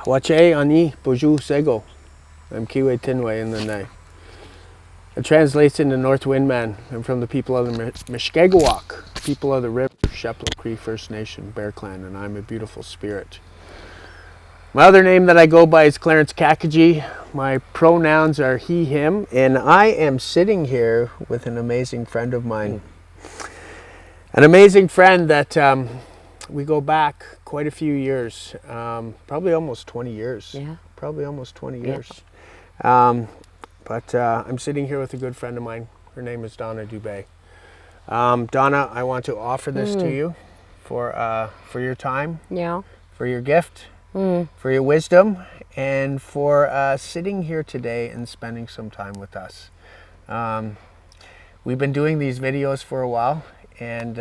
Wache ani boju sego. I'm Kiwe Tinway in the night. It translates into North Wind Man. I'm from the people of the Mishkegawak, people of the river, Sheplo Cree First Nation, Bear Clan, and I'm a beautiful spirit. My other name that I go by is Clarence Kakaji. My pronouns are he, him, and I am sitting here with an amazing friend of mine. An amazing friend that we go back quite a few years, probably almost 20 years. Yeah. Probably almost 20 Yeah. years. But I'm sitting here with a good friend of mine. Her name is Donna Dubé. Donna, I want to offer this to you for your time, Yeah. for your gift, for your wisdom, and for sitting here today and spending some time with us. We've been doing these videos for a while, and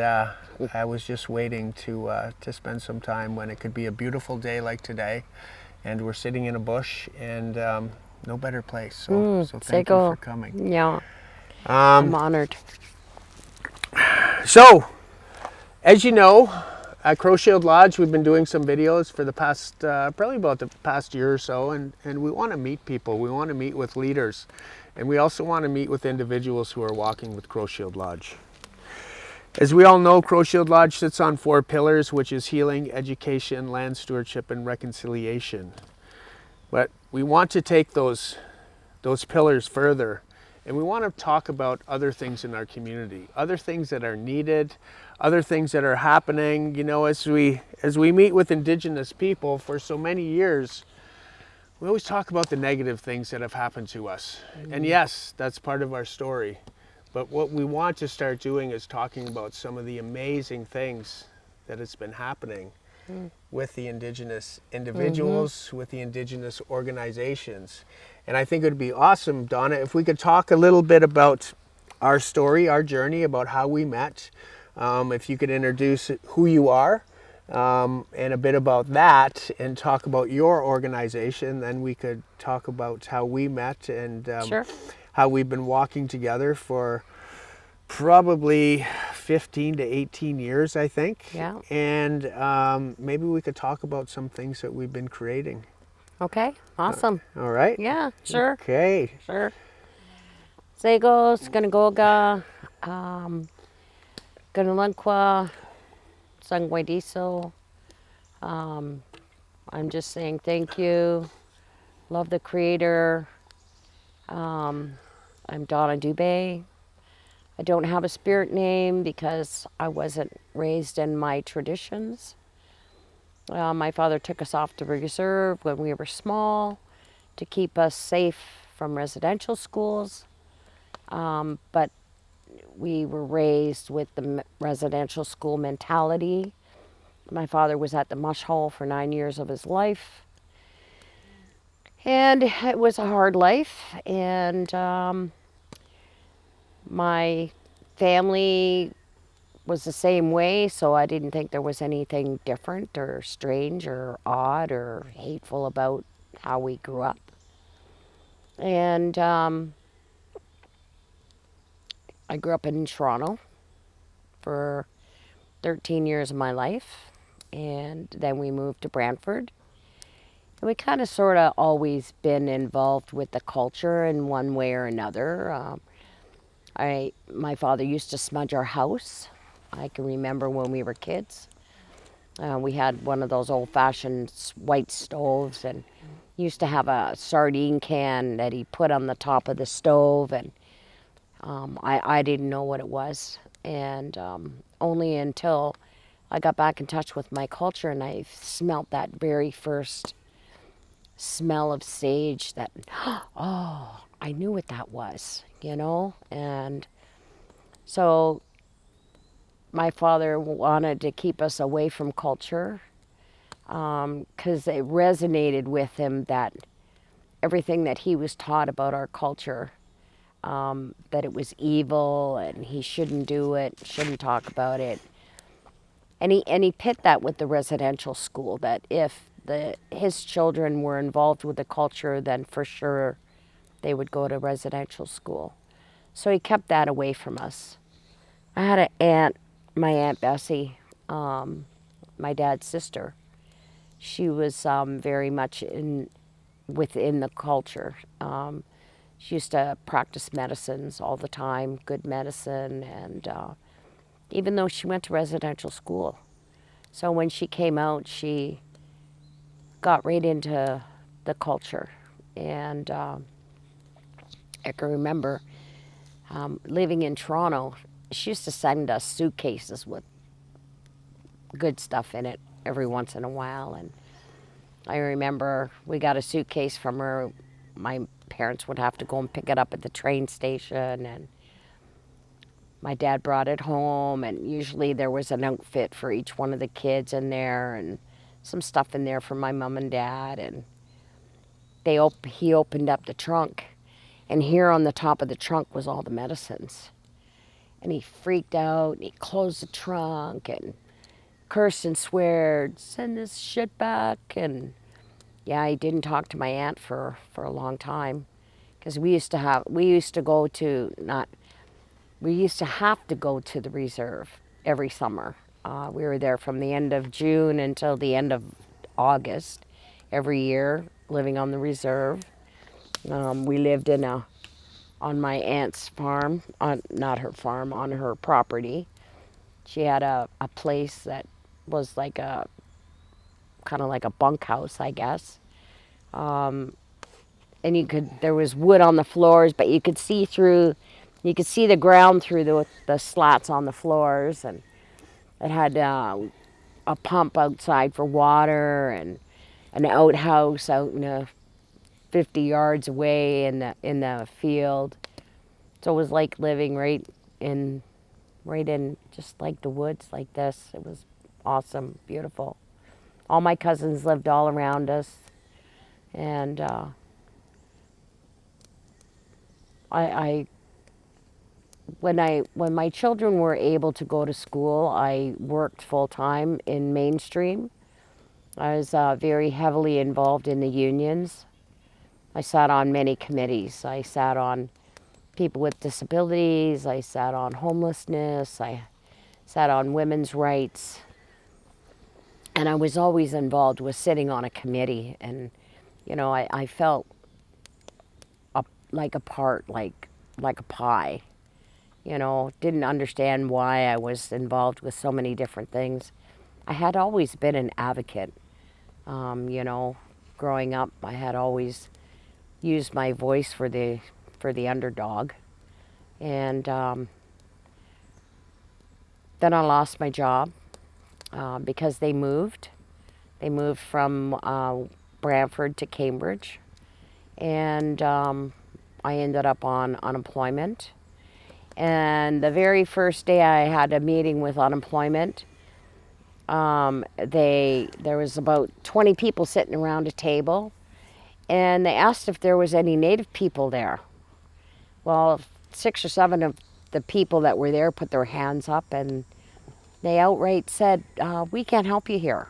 I was just waiting to spend some time when it could be a beautiful day like today, and we're sitting in a bush, and no better place. So thank you for coming. Yeah. I'm honored. So, as you know, at Crow Shield Lodge, we've been doing some videos for the past, probably about the past year or so, and we want to meet people. We want to meet with leaders, and we also want to meet with individuals who are walking with Crow Shield Lodge. As we all know, Crow Shield Lodge sits on 4 pillars, which is healing, education, land stewardship, and reconciliation. But we want to take those pillars further, and we want to talk about other things in our community, other things that are needed, other things that are happening. You know, as we meet with Indigenous people for so many years, we always talk about the negative things that have happened to us. And yes, that's part of our story. But what we want to start doing is talking about some of the amazing things that has been happening with the Indigenous individuals, with the Indigenous organizations. And I think it would be awesome, Donna, if we could talk a little bit about our story, our journey, about how we met. If you could introduce who you are and a bit about that, and talk about your organization, then we could talk about how we met and Sure. how we've been walking together for probably 15 to 18 years, I think. Yeah. And maybe we could talk about some things that we've been creating. Okay. Awesome. All right? Yeah. Sure. Okay. Sure. Sego, Skanagoga, Ganalankwa, Sangwaidiso. I'm just saying thank you. Love the Creator. I'm Donna Dubé. I don't have a spirit name because I wasn't raised in my traditions. My father took us off to reserve when we were small to keep us safe from residential schools. But we were raised with the residential school mentality. My father was at the mush hole for 9 years of his life. And it was a hard life. And my family was the same way, so I didn't think there was anything different or strange or odd or hateful about how we grew up. And I grew up in Toronto for 13 years of my life, and then we moved to Brantford. And we kind of sort of always been involved with the culture in one way or another. My father used to smudge our house. I can remember when we were kids. We had one of those old-fashioned white stoves, and used to have a sardine can that he put on the top of the stove, and I didn't know what it was. And only until I got back in touch with my culture and I smelt that very first smell of sage, that, oh, I knew what that was, you know? And so my father wanted to keep us away from culture because it resonated with him that everything that he was taught about our culture, that it was evil and he shouldn't do it, shouldn't talk about it. And he pit that with the residential school, that if his children were involved with the culture, then for sure they would go to residential school. So he kept that away from us. I had an aunt, my Aunt Bessie, my dad's sister. she was very much within the culture. She used to practice medicines all the time, good medicine, and even though she went to residential school. So when she came out, she got right into the culture. And I can remember living in Toronto, she used to send us suitcases with good stuff in it every once in a while. And I remember we got a suitcase from her. My parents would have to go and pick it up at the train station, and my dad brought it home, and usually there was an outfit for each one of the kids in there and some stuff in there for my mom and dad. And he opened up the trunk, and here on the top of the trunk was all the medicines. And he freaked out, and he closed the trunk and cursed and swear, "Send this shit back." And yeah, he didn't talk to my aunt for a long time, because we used to have to go to the reserve every summer. We were there from the end of June until the end of August every year, living on the reserve. We lived on my aunt's farm, not her farm, on her property. She had a place that was like kind of like a bunkhouse, I guess. And there was wood on the floors, but you could see the ground through the slats on the floors. And it had a pump outside for water, and an outhouse out in 50 yards away in the field. So it was like living right in just like the woods like this. It was awesome, beautiful. All my cousins lived all around us, and when my children were able to go to school, I worked full time in mainstream. I was very heavily involved in the unions. I sat on many committees. I sat on people with disabilities. I sat on homelessness. I sat on women's rights. And I was always involved with sitting on a committee. And, I felt like a part, like a pie. Didn't understand why I was involved with so many different things. I had always been an advocate. Growing up, I had always used my voice for the underdog. And then I lost my job because they moved. They moved from Brantford to Cambridge. And I ended up on unemployment. And the very first day I had a meeting with unemployment, there was about 20 people sitting around a table, and they asked if there was any Native people there. Well, 6 or 7 of the people that were there put their hands up, and they outright said, "We can't help you here.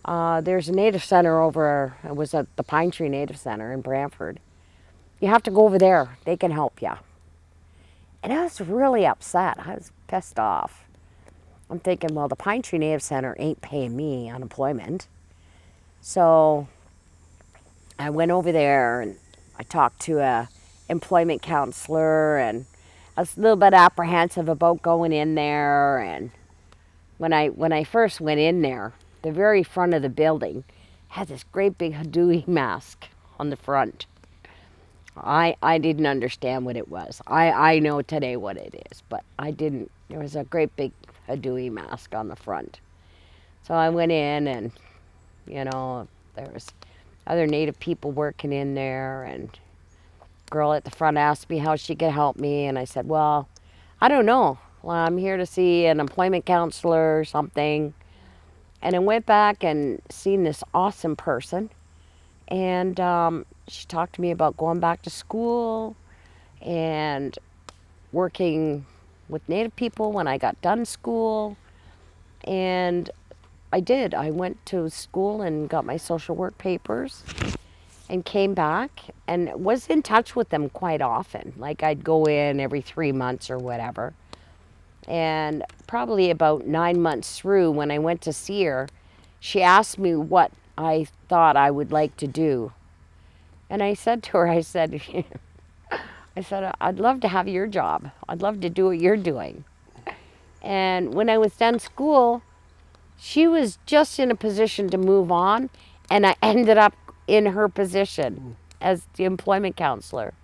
There's a Native Center it was at the Pine Tree Native Center in Brantford. You have to go over there. They can help you." And I was really upset. I was pissed off. I'm thinking, well, the Pine Tree Native Center ain't paying me unemployment. So I went over there and I talked to a employment counselor, and I was a little bit apprehensive about going in there. And when I first went in there, the very front of the building had this great big Hadouhi mask on the front. I didn't understand what it was. I know today what it is, but I didn't. There was a great big Hadouhi mask on the front. So I went in, and there was other Native people working in there, and a girl at the front asked me how she could help me, and I said, well, I don't know. Well, I'm here to see an employment counselor or something. And I went back and seen this awesome person, and she talked to me about going back to school and working with Native people when I got done school. And I did. I went to school and got my social work papers and came back and was in touch with them quite often. Like I'd go in every 3 months or whatever. And probably about 9 months through, when I went to see her, she asked me what I thought I would like to do. And I said to her, I said, I'd love to have your job. I'd love to do what you're doing. And when I was done school, she was just in a position to move on, and I ended up in her position as the employment counselor.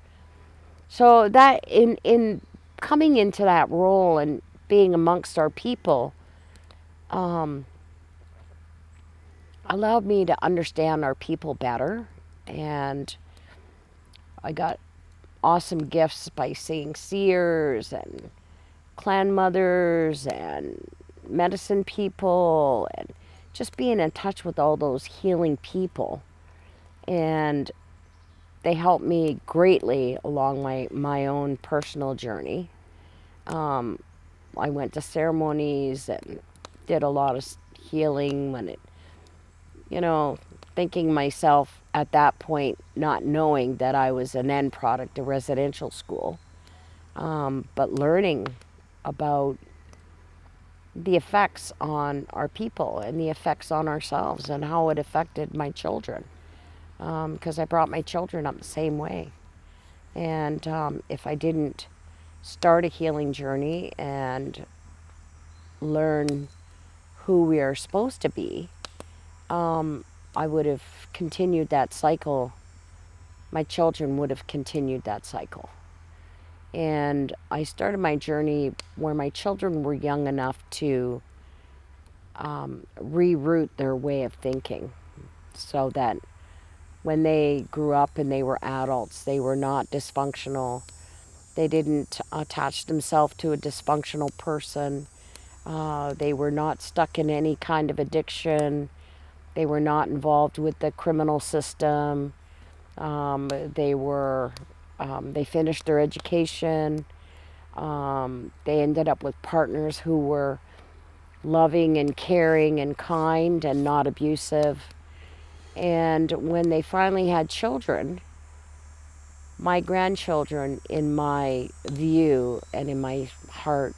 So that in coming into that role and being amongst our people, allowed me to understand our people better, and I got awesome gifts by seeing seers and clan mothers and medicine people, and just being in touch with all those healing people. And they helped me greatly along my own personal journey. I went to ceremonies and did a lot of healing when it, thinking myself at that point, not knowing that I was an end product of residential school, but learning about the effects on our people and the effects on ourselves and how it affected my children. Because I brought my children up the same way. And if I didn't start a healing journey and learn who we are supposed to be, I would have continued that cycle. My children would have continued that cycle. And I started my journey where my children were young enough to reroute their way of thinking, so that when they grew up and they were adults, they were not dysfunctional. They didn't attach themselves to a dysfunctional person. They were not stuck in any kind of addiction. They were not involved with the criminal system. They finished their education. They ended up with partners who were loving and caring and kind and not abusive. And when they finally had children, my grandchildren, in my view and in my heart,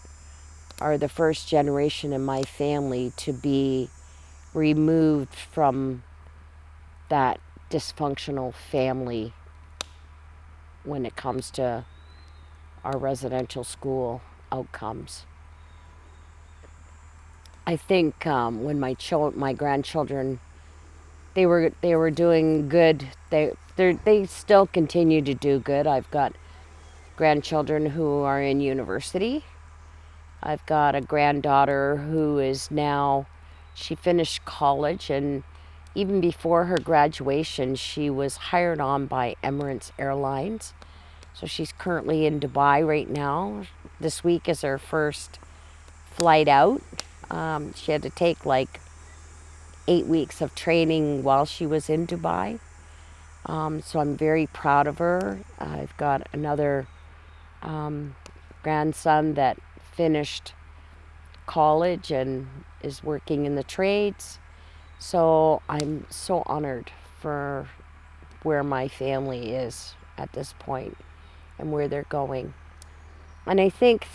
are the first generation in my family to be removed from that dysfunctional family when it comes to our residential school outcomes. I think when my grandchildren, they were doing good. They still continue to do good. I've got grandchildren who are in university. I've got a granddaughter who is now, she finished college, and even before her graduation, she was hired on by Emirates Airlines. So she's currently in Dubai right now. This week is her first flight out. She had to take like 8 weeks of training while she was in Dubai. So I'm very proud of her. I've got another grandson that finished college and is working in the trades. So I'm so honored for where my family is at this point and where they're going. And I think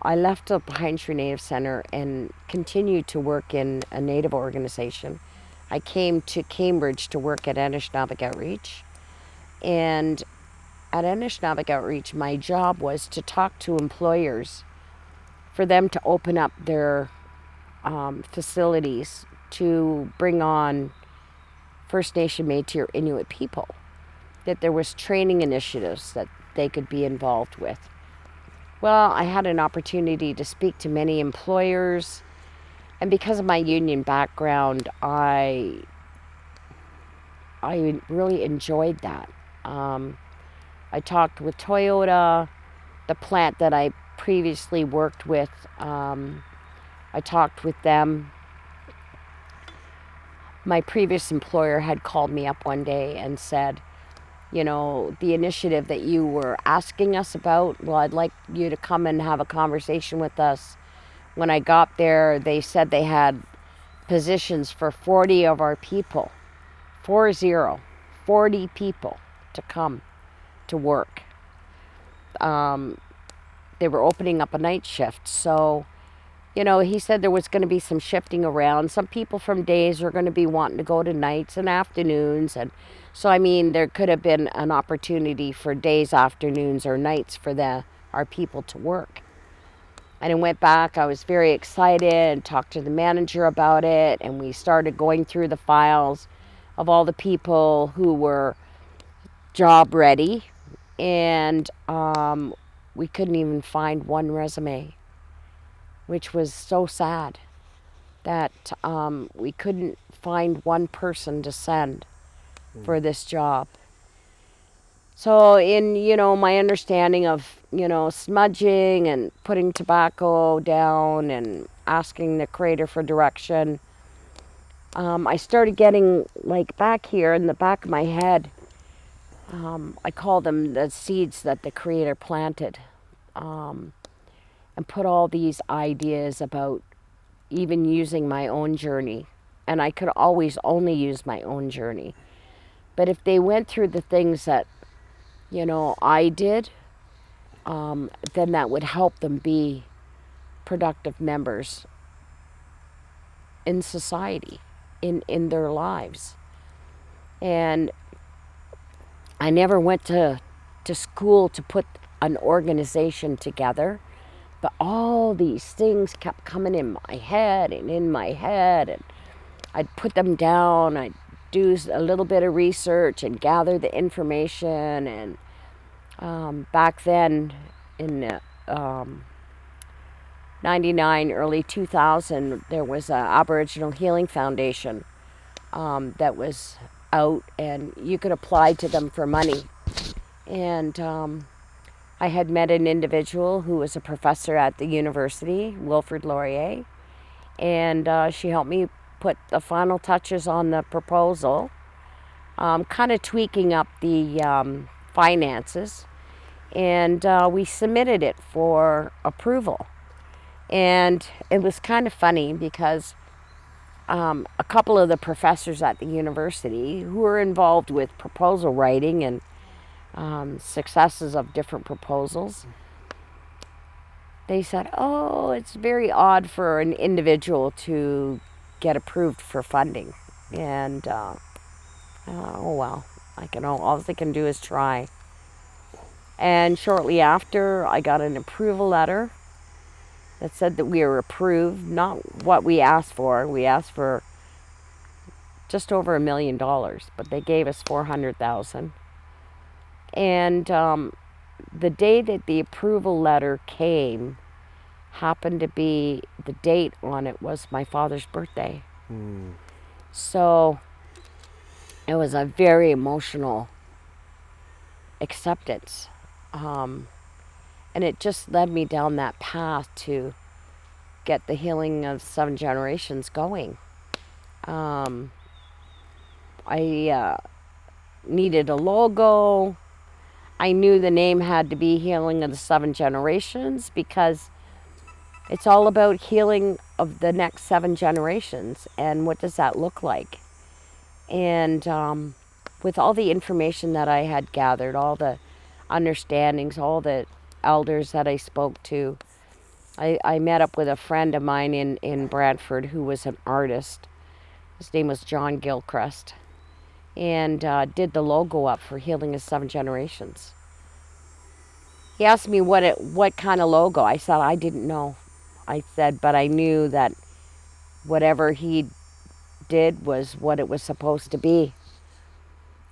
I left the Pine Tree Native Center and continued to work in a Native organization. I came to Cambridge to work at Anishinaabeg Outreach. And at Anishinaabeg Outreach, my job was to talk to employers for them to open up their facilities to bring on First Nation, Métis, or Inuit people, that there was training initiatives that they could be involved with. Well, I had an opportunity to speak to many employers, and because of my union background, I really enjoyed that. I talked with Toyota, the plant that I previously worked with. I talked with them. My previous employer had called me up one day and said, the initiative that you were asking us about, well, I'd like you to come and have a conversation with us. When I got there, they said they had positions for 40 of our people, 40 people to come to work. They were opening up a night shift. So, you know, he said there was going to be some shifting around. Some people from days are going to be wanting to go to nights and afternoons. And so, I mean, there could have been an opportunity for days, afternoons, or nights for our people to work. And I went back, I was very excited, and talked to the manager about it. And we started going through the files of all the people who were job ready. And we couldn't even find one resume, which was so sad that we couldn't find one person to send for this job. So in, you know, my understanding of, you know, smudging and putting tobacco down and asking the creator for direction, I started getting, like, back here in the back of my head, I call them the seeds that the creator planted, and put all these ideas about even using my own journey. And I could always only use my own journey. But if they went through the things that, you know, I did, then that would help them be productive members in society, in their lives. And I never went to school to put an organization together, but all these things kept coming in my head, and I'd put them down. I'd do a little bit of research and gather the information. And back then, in 99, early 2000, there was an Aboriginal Healing Foundation that was out, and you could apply to them for money. And I had met an individual who was a professor at the university, Wilfrid Laurier, and she helped me put the final touches on the proposal, kind of tweaking up the finances, and we submitted it for approval. And it was kind of funny because a couple of the professors at the university who were involved with proposal writing and successes of different proposals, they said, oh, it's very odd for an individual to get approved for funding. And oh well, all I can do is try. And shortly after, I got an approval letter that said that we were approved, not what we asked for. We asked for just over $1 million, but they gave us $400,000. And the day that the approval letter came happened to be, the date on it was my father's birthday. So it was a very emotional acceptance. And it just led me down that path to get the Healing of 7 Generations going. I needed a logo. I knew the name had to be Healing of the 7 Generations because it's all about healing of the next 7 generations. And what does that look like? And with all the information that I had gathered, all the understandings, all the elders that I spoke to, I met up with a friend of mine in Brantford who was an artist. His name was John Gilchrist. And did the logo up for Healing of 7 Generations. He asked me what kind of logo. I said I didn't know. I said, but I knew that whatever he did was what it was supposed to be.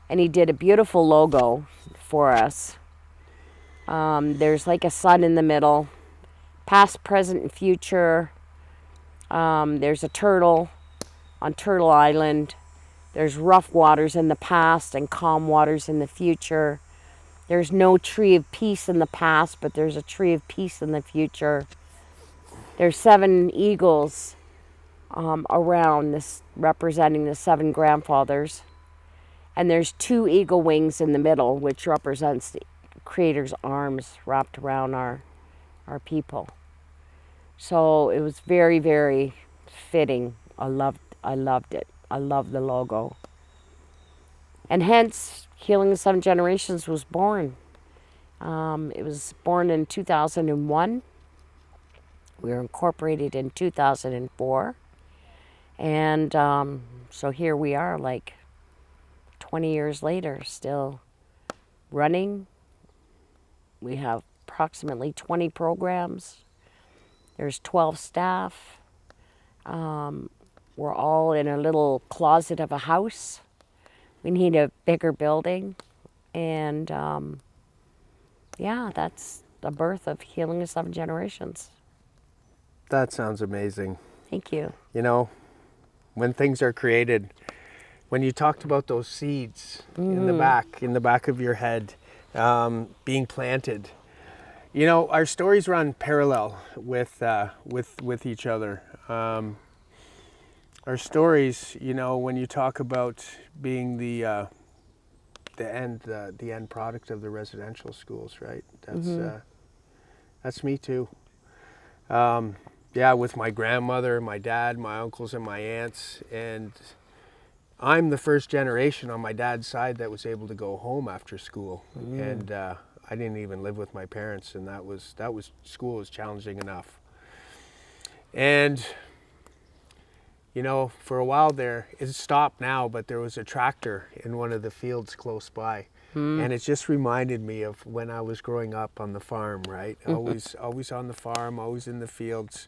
And he did a beautiful logo for us. There's like a sun in the middle, past, present, and future. There's a turtle on Turtle Island. There's rough waters in the past and calm waters in the future. There's no tree of peace in the past, but there's a tree of peace in the future. There's 7 eagles around this, representing the 7 grandfathers. And there's 2 eagle wings in the middle, which represents the Creator's arms wrapped around our people. So it was very, very fitting. I loved it. I love the logo. And hence, Healing the 7 Generations was born. It was born in 2001. We were incorporated in 2004. And so here we are, like 20 years later, still running. We have approximately 20 programs. There's 12 staff. We're all in a little closet of a house. We need a bigger building. And yeah, that's the birth of Healing of Seven Generations. That sounds amazing. Thank you. You know, when things are created, when you talked about those seeds in the back of your head, being planted, you know, our stories run parallel with each other. Our stories, you know, when you talk about being the end product of the residential schools, right? That's me too. Yeah, with my grandmother, my dad, my uncles, and my aunts, and I'm the first generation on my dad's side that was able to go home after school, and I didn't even live with my parents, and that was school was challenging enough. And you know, for a while there, it stopped now, but there was a tractor in one of the fields close by. And it just reminded me of when I was growing up on the farm, right? Always on the farm, always in the fields.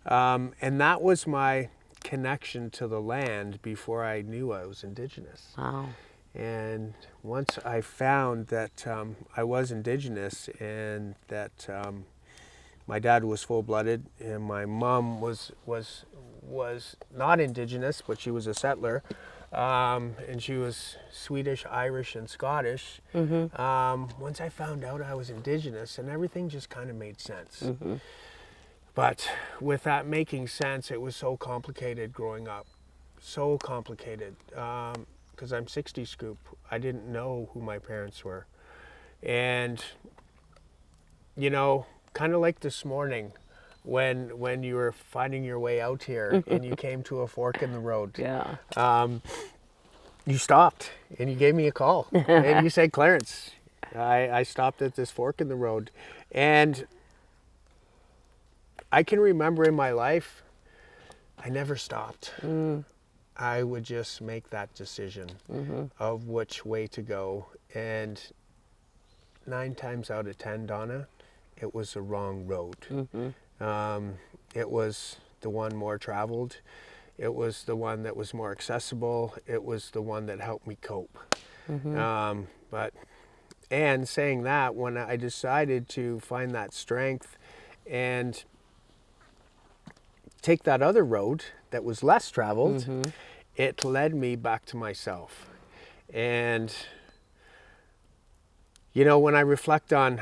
And that was my connection to the land before I knew I was Indigenous. Wow. And once I found that I was Indigenous and that my dad was full-blooded and my mom was not Indigenous, but she was a settler, and she was Swedish, Irish, and Scottish. Once I found out I was Indigenous, and everything just kind of made sense. But with that making sense, it was so complicated growing up, so complicated. Because I'm 60 scoop, I didn't know who my parents were. And, you know, kind of like this morning, when you were finding your way out here and you came to a fork in the road. Yeah. You stopped and you gave me a call and you said, Clarence, I stopped at this fork in the road. And I can remember in my life, I never stopped. I would just make that decision of which way to go. And 9 times out of 10, Donna, it was the wrong road. It was the one more traveled. It was the one that was more accessible. It was the one that helped me cope. And saying that, when I decided to find that strength and take that other road that was less traveled, it led me back to myself. And, you know, when I reflect on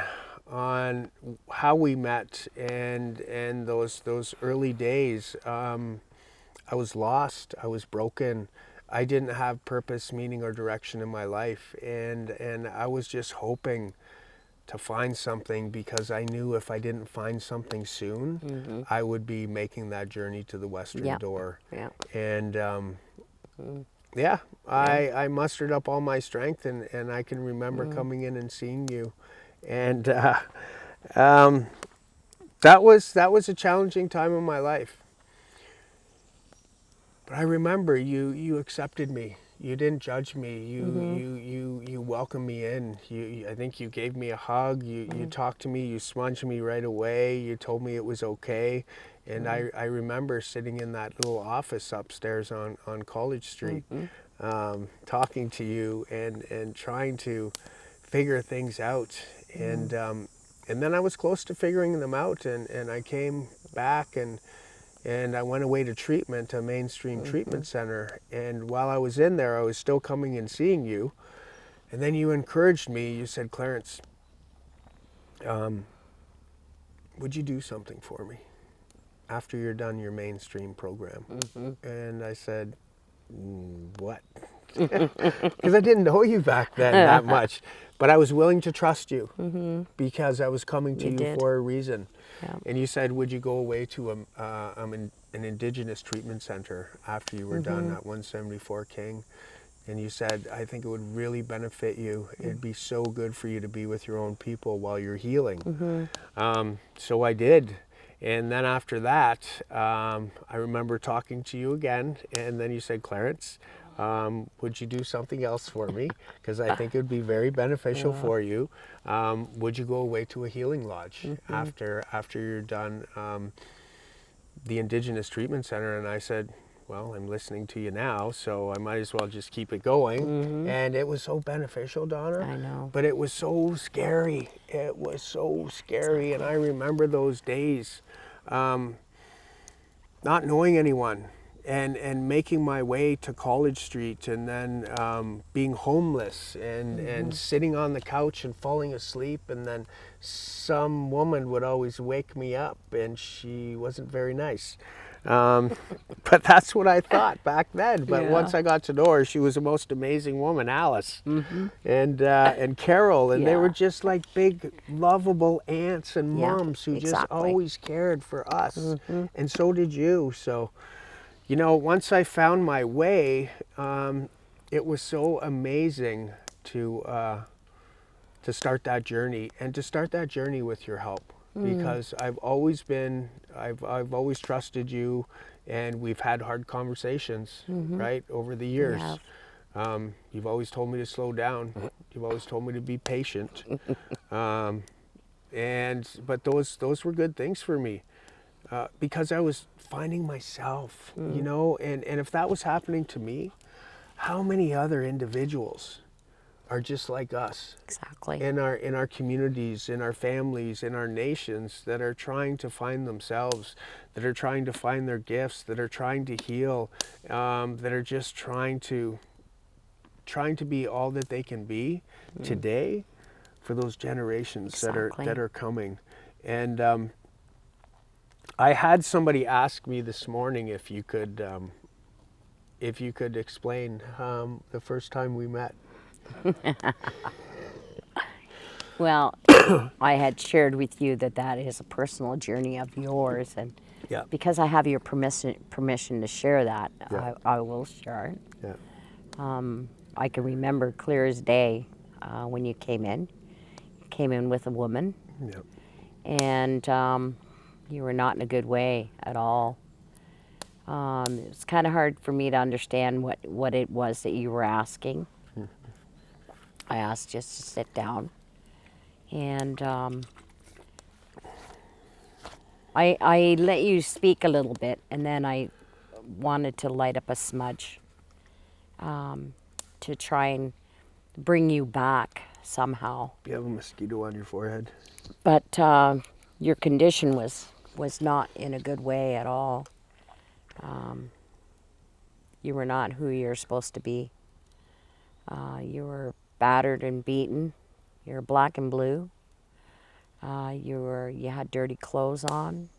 how we met and those early days, I was lost, I was broken, I didn't have purpose, meaning, or direction in my life, and I was just hoping to find something, because I knew if I didn't find something soon, I would be making that journey to the Western Door. And I mustered up all my strength, and I can remember coming in and seeing you, and that was a challenging time in my life. But I remember you accepted me. You didn't judge me. You welcomed me in. I think you gave me a hug. You talked to me. You smudged me right away. You told me it was okay. And I remember sitting in that little office upstairs on College Street, talking to you and trying to figure things out. And then I was close to figuring them out. And I came back and I went away to treatment, a mainstream treatment center. And while I was in there, I was still coming and seeing you. And then you encouraged me. You said, Clarence, would you do something for me after you're done your mainstream program? And I said, what? Because I didn't know you back then that much. But I was willing to trust you because I was coming to you for a reason. And you said, would you go away to an Indigenous treatment center after you were done at 174 King? And you said, I think it would really benefit you. It'd be so good for you to be with your own people while you're healing. So I did. And then after that, I remember talking to you again, and then you said, Clarence, would you do something else for me? Because I think it would be very beneficial for you. Would you go away to a healing lodge after you're done the Indigenous Treatment Center? And I said, well, I'm listening to you now, so I might as well just keep it going. And it was so beneficial, Donna. I know. But it was so scary. It was so scary. And I remember those days, not knowing anyone, and making my way to College Street, and then being homeless, and sitting on the couch and falling asleep, and then some woman would always wake me up, and she wasn't very nice. But that's what I thought back then. But Yeah. once I got to know her, she was the most amazing woman, Alice, and Carol, and they Yeah. were just like big, lovable aunts and Yeah, moms who just exactly. always cared for us, and so did you. So, you know, once I found my way, it was so amazing to start that journey, and to start that journey with your help. Because I've always trusted you, and we've had hard conversations, right, over the years. You've always told me to slow down. You've always told me to be patient. But those were good things for me, because I was finding myself, you know, and if that was happening to me, how many other individuals are just like us? Exactly. In our communities, in our families, in our nations, that are trying to find themselves, that are trying to find their gifts, that are trying to heal, that are just trying to be all that they can be today for those generations Exactly. that are coming. And I had somebody ask me this morning if you could explain the first time we met. Well, I had shared with you that that is a personal journey of yours, and Yeah. because I have your permission to share that, Yeah. I will share it. Yeah. I can remember clear as day when you came in. You came in with a woman, Yeah. and you were not in a good way at all. It was kind of hard for me to understand what it was that you were asking. I asked just to sit down, and I let you speak a little bit, and then I wanted to light up a smudge to try and bring you back somehow. You have a mosquito on your forehead. But your condition was not in a good way at all. You were not who you're supposed to be. You were battered and beaten. You're black and blue. You had dirty clothes on.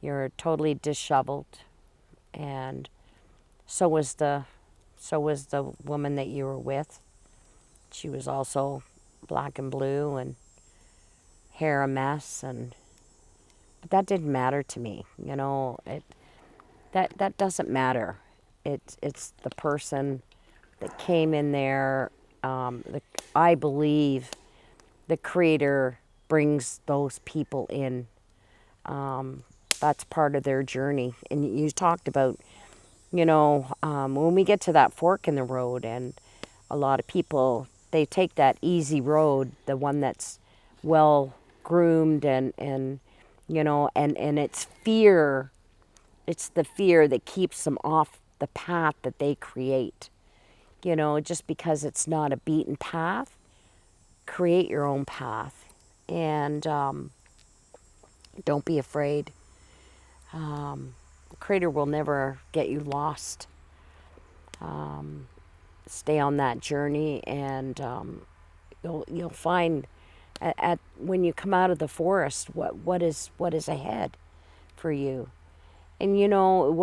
You're totally disheveled, and so was the woman that you were with. She was also black and blue and hair a mess, but that didn't matter to me. You know, that doesn't matter. It's the person that came in there. I believe the Creator brings those people in. That's part of their journey. And you talked about, you know, when we get to that fork in the road, and a lot of people, they take that easy road, the one that's well groomed, and you know, and it's fear. It's the fear that keeps them off the path that they create. You know, just because it's not a beaten path, create your own path, and don't be afraid. The Creator will never get you lost. Stay on that journey, and you'll find at when you come out of the forest what is ahead for you. And you know,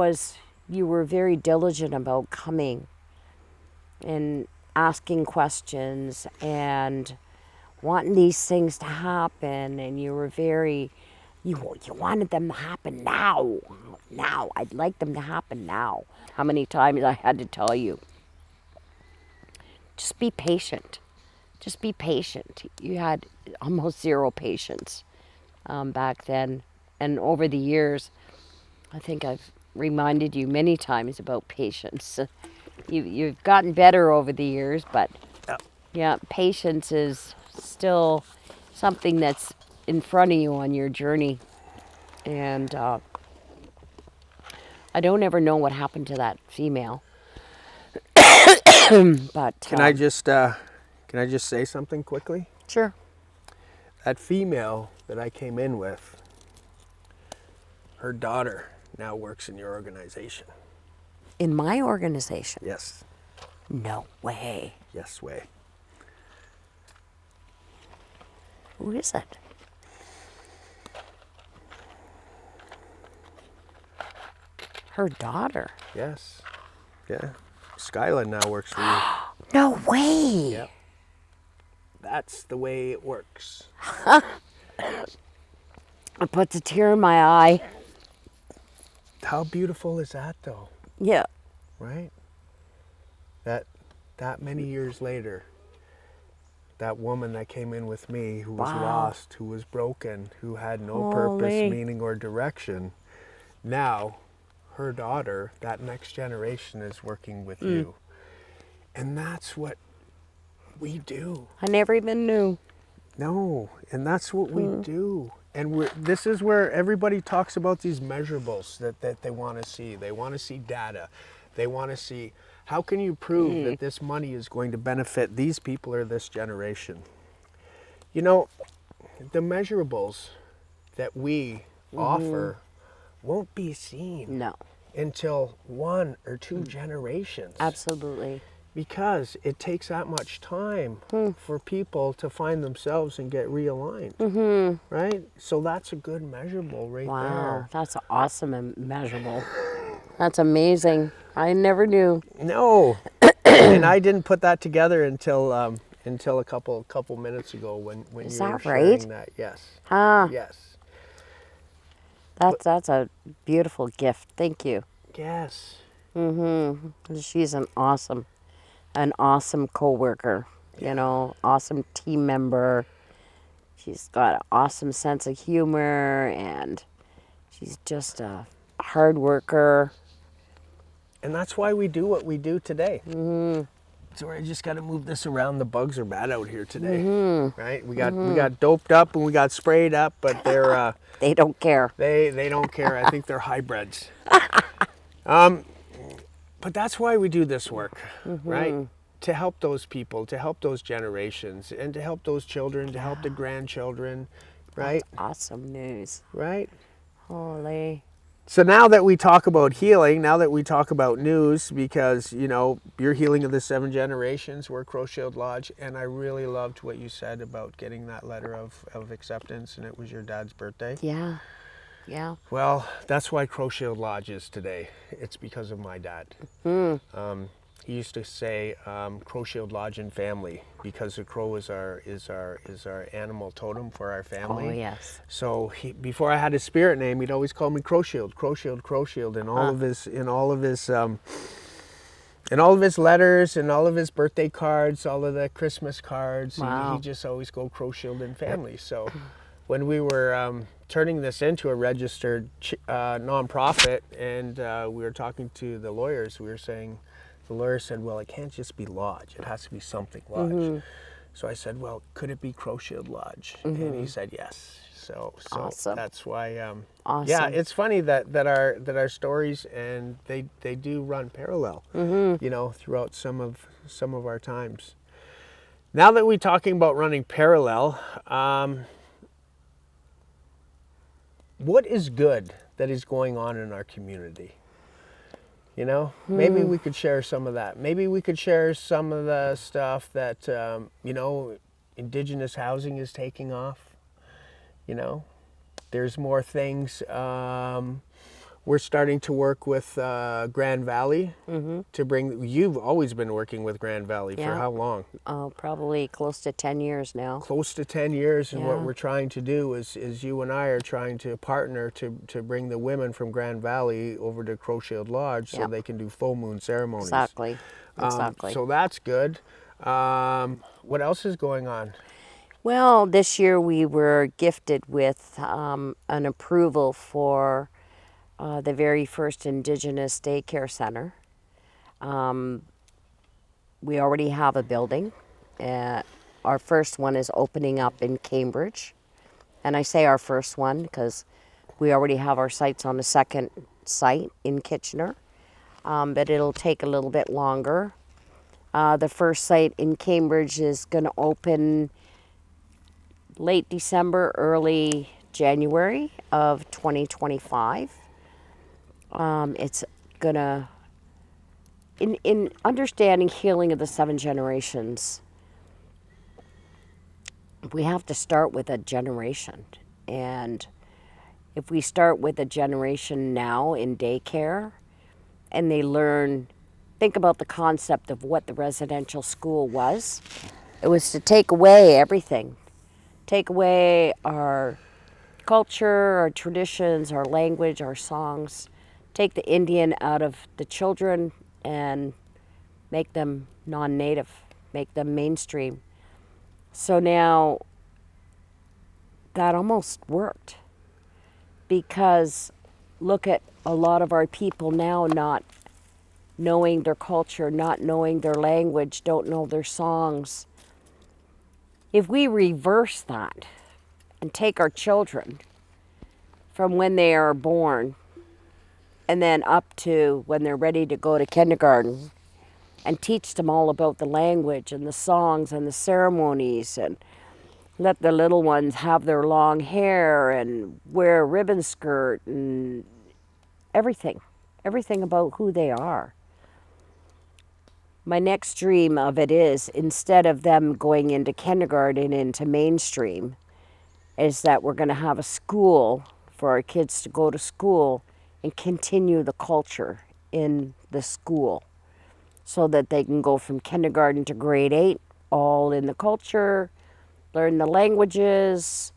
you were very diligent about coming and asking questions and wanting these things to happen, and you were very you wanted them to happen now. I'd like them to happen now. How many times I had to tell you, just be patient. You had almost zero patience back then. And over the years, I think I've reminded you many times about patience. You've gotten better over the years, but Yeah. yeah, patience is still something that's in front of you on your journey. And I don't ever know what happened to that female. But Can I just say something quickly? sure. That female that I came in with, her daughter now works in your organization. In my organization? Yes. No way. Yes, way. Who is it? Her daughter. Yes. Yeah. Skyla now works for you. No way. Yep. That's the way it works. It puts a tear in my eye. How beautiful is that, though? Yeah. Right? That many years later, that woman that came in with me, who was Wow. lost, who was broken, who had no Holy. purpose, meaning, or direction, now her daughter, that next generation, is working with you. And that's what we do. I never even knew. No, and that's what we do. And this is where everybody talks about these measurables that they want to see. They want to see data. They want to see, how can you prove that this money is going to benefit these people or this generation? You know, the measurables that we offer won't be seen No. until 1 or 2 generations. Absolutely. Because it takes that much time for people to find themselves and get realigned, right? So that's a good measurable right Wow. there. That's awesome and measurable. That's amazing. I never knew. No, and I didn't put that together until a couple minutes ago when Is you were that sharing right? that. Yes, Ah, yes, that's a beautiful gift. Thank you. yes. She's an awesome coworker. You know, awesome team member. She's got an awesome sense of humor, and she's just a hard worker. And that's why we do what we do today. So I just got to move this around. The bugs are bad out here today, right? We got doped up and we got sprayed up, but they're They don't care. they don't care. I think they're hybrids. But that's why we do this work, right? To help those people, to help those generations, and to help those children, to help the grandchildren, right? Awesome news. Right? Holy. So now that we talk about healing, now that we talk about news, because, you know, you're healing of the 7 generations, we're Crow Shield Lodge, and I really loved what you said about getting that letter of acceptance, and it was your dad's birthday. Yeah. Yeah. Well, that's why Crow Shield Lodge is today. It's because of my dad. He used to say Crow Shield Lodge and family, because the crow is our animal totem for our family. Oh, yes. So before I had his spirit name, he'd always call me Crow Shield, Crow Shield, Crow Shield, in all of his letters and all of his birthday cards, all of the Christmas cards. Wow. He just always go Crow Shield and family. So when we were turning this into a registered nonprofit, and we were talking to the lawyers, we were saying. The lawyer said, well, it can't just be lodge. It has to be something lodge. So I said, well, could it be Crow Shield Lodge? And he said, yes. So Awesome. that's why, Awesome. yeah, it's funny that our stories, and they do run parallel, you know, throughout some of our times. Now that we're talking about running parallel, what is good that is going on in our community? You know, maybe we could share some of that. Maybe we could share some of the stuff that, you know, Indigenous housing is taking off. You know, there's more things. We're starting to work with Grand Valley to bring, you've always been working with Grand Valley for Yeah. how long? Oh, probably close to 10 years now. Close to 10 years, and what Yeah. we're trying to do is you and I are trying to partner to bring the women from Grand Valley over to Crow Shield Lodge so Yep. they can do full moon ceremonies. Exactly. Exactly. So that's good. What else is going on? Well, this year we were gifted with an approval for the very first Indigenous daycare center. Um, we already have a building. Our first one is opening up in Cambridge. And I say our first one because we already have our sights on a second site in Kitchener. But it'll take a little bit longer. The first site in Cambridge is going to open late December, early January of 2025. It's going to, in understanding healing of the seven generations, we have to start with a generation. And if we start with a generation now in daycare and they learn, think about the concept of what the residential school was. It was to take away everything, take away our culture, our traditions, our language, our songs, take the Indian out of the children and make them non-native, make them mainstream. So now that almost worked, because look at a lot of our people now not knowing their culture, not knowing their language, don't know their songs. If we reverse that and take our children from when they are born and then up to when they're ready to go to kindergarten and teach them all about the language and the songs and the ceremonies, and let the little ones have their long hair and wear a ribbon skirt and everything about who they are. My next dream of it is, instead of them going into kindergarten, into mainstream, is that we're going to have a school for our kids to go to school and continue the culture in the school, so that they can go from kindergarten to grade 8, all in the culture, learn the languages,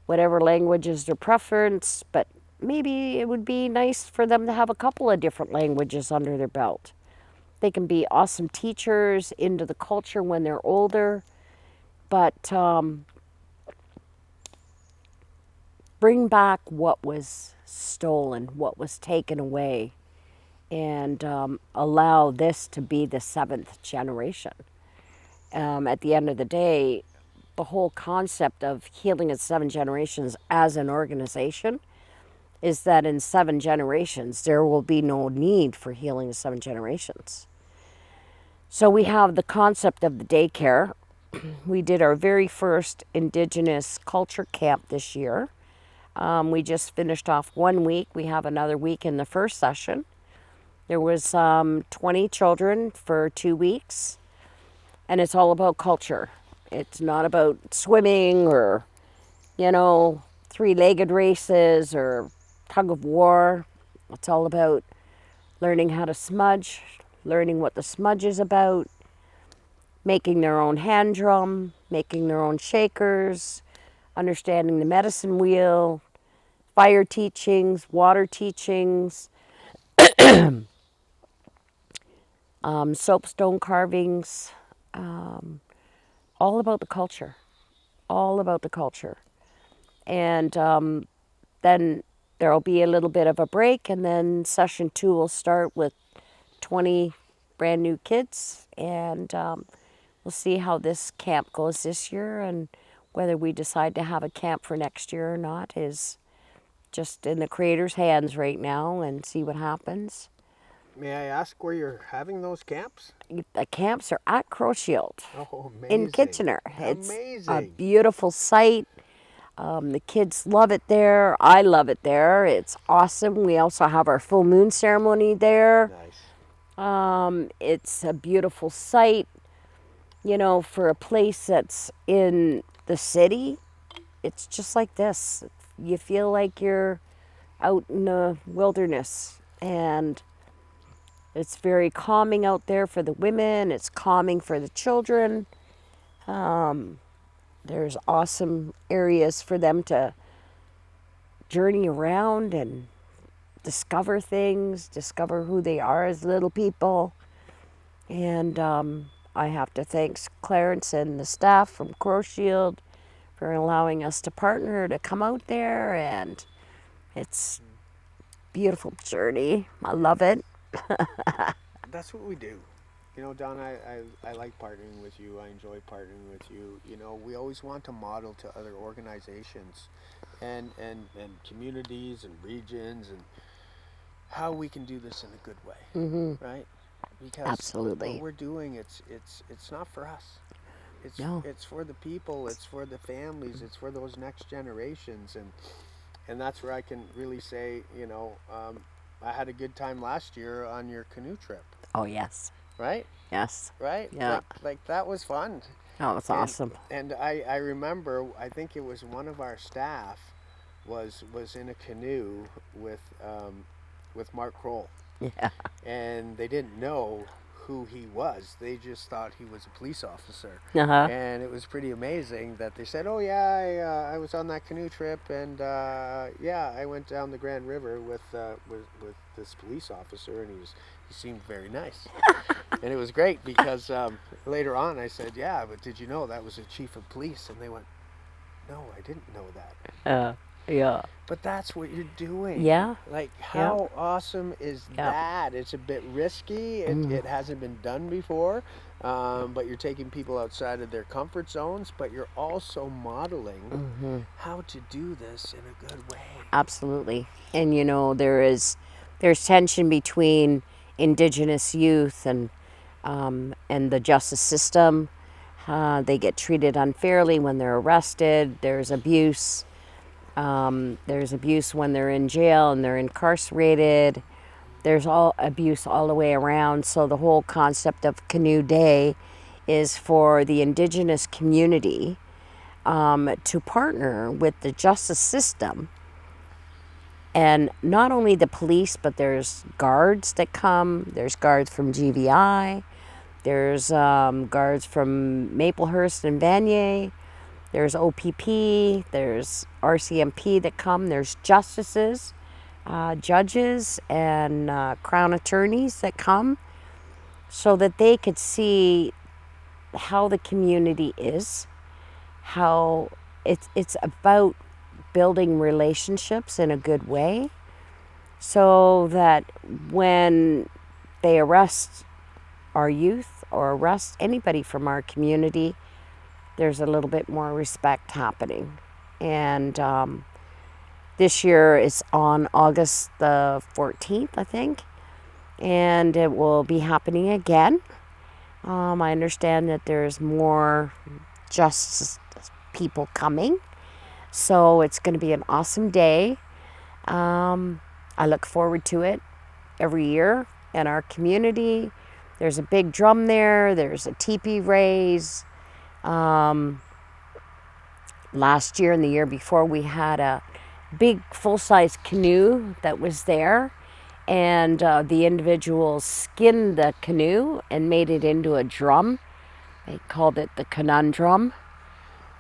whatever language is their preference, but maybe it would be nice for them to have a couple of different languages under their belt. They can be awesome teachers into the culture when they're older, but bring back what was stolen, what was taken away, and allow this to be the seventh generation. At the end of the day, the whole concept of healing in seven generations as an organization is that in 7 generations, there will be no need for healing in 7 generations. So we have the concept of the daycare. We did our very first Indigenous culture camp this year. We just finished off 1 week. We have another week in the first session. There was 20 children for 2 weeks, and it's all about culture. It's not about swimming or, 3-legged races or tug of war. It's all about learning how to smudge, learning what the smudge is about, making their own hand drum, making their own shakers, understanding the medicine wheel, fire teachings, water teachings, soapstone carvings, all about the culture, all about the culture. And then there'll be a little bit of a break, and then session 2 will start with 20 brand new kids, and we'll see how this camp goes this year, and whether we decide to have a camp for next year or not is just in the creator's hands right now, and see what happens. May I ask where you're having those camps? The camps are at Crowshield amazing. in Kitchener. It's amazing. a beautiful site. The kids love it there. I love it there. It's awesome. We also have our full moon ceremony there. Nice. It's a beautiful site. For a place that's in the city, it's just like this. You feel like you're out in the wilderness, and it's very calming out there for the women. It's calming for the children. There's awesome areas for them to journey around and discover things, discover who they are as little people. And I have to thank Clarence and the staff from Crowshield for allowing us to partner to come out there, and it's a beautiful journey. I love it. That's what we do. You know, Don, I like partnering with you. I enjoy partnering with you. You know, we always want to model to other organizations and communities and regions and how we can do this in a good way, right? Because Absolutely. what we're doing, it's not for us. No. It's for the people. It's for the families. It's for those next generations, and that's where I can really say, you know, I had a good time last year on your canoe trip, Oh, yes. right? Yes. Right? Yeah. Like that was fun. Oh, it's awesome. And I remember, I think it was one of our staff was in a canoe with Mark Kroll, Yeah. and they didn't know who he was. They just thought he was a police officer. Uh-huh. And it was pretty amazing that they said, "Oh yeah, I was on that canoe trip, and yeah, I went down the Grand River with this police officer, and he seemed very nice." And it was great because later on I said, "Yeah, but did you know that was a chief of police?" And they went, "No, I didn't know that." Yeah. But that's what you're doing. Yeah. Like, how awesome is Yeah. that? It's a bit risky. It hasn't been done before, but you're taking people outside of their comfort zones, but you're also modeling how to do this in a good way. Absolutely. And you know, there's tension between Indigenous youth and the justice system. They get treated unfairly when they're arrested. There's abuse. There's abuse when they're in jail and they're incarcerated. There's all abuse all the way around. So the whole concept of Canoe Day is for the Indigenous community to partner with the justice system. And not only the police, but there's guards that come. There's guards from GVI. There's guards from Maplehurst and Vanier. There's OPP. There's RCMP that come. There's justices, judges, and Crown attorneys that come so that they could see how the community is, how it's about building relationships in a good way, so that when they arrest our youth or arrest anybody from our community, there's a little bit more respect happening. And this year it's on August the 14th, I think, and it will be happening again. I understand that there's more justice people coming. So it's going to be an awesome day. I look forward to it every year in our community. There's a big drum there. There's a teepee raise. Last year and the year before, we had a big full-size canoe that was there. And the individuals skinned the canoe and made it into a drum. They called it the conundrum.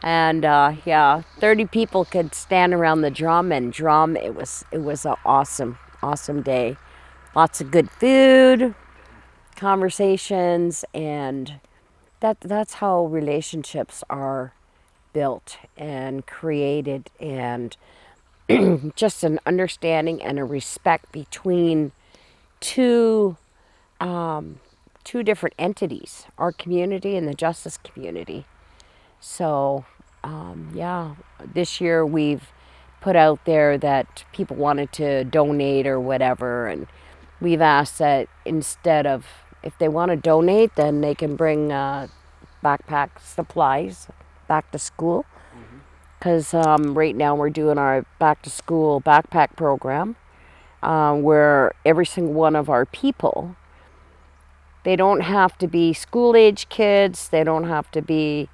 And 30 people could stand around the drum and drum. It was an awesome day. Lots of good food, conversations, and that's how relationships are built and created, and just an understanding and a respect between two different entities, our community and the justice community. So, this year we've put out there that people wanted to donate or whatever, and we've asked that instead of, if they want to donate, then they can bring backpack supplies back to school. Because right now we're doing our back to school backpack program, where every single one of our people, they don't have to be school age kids, they don't have to be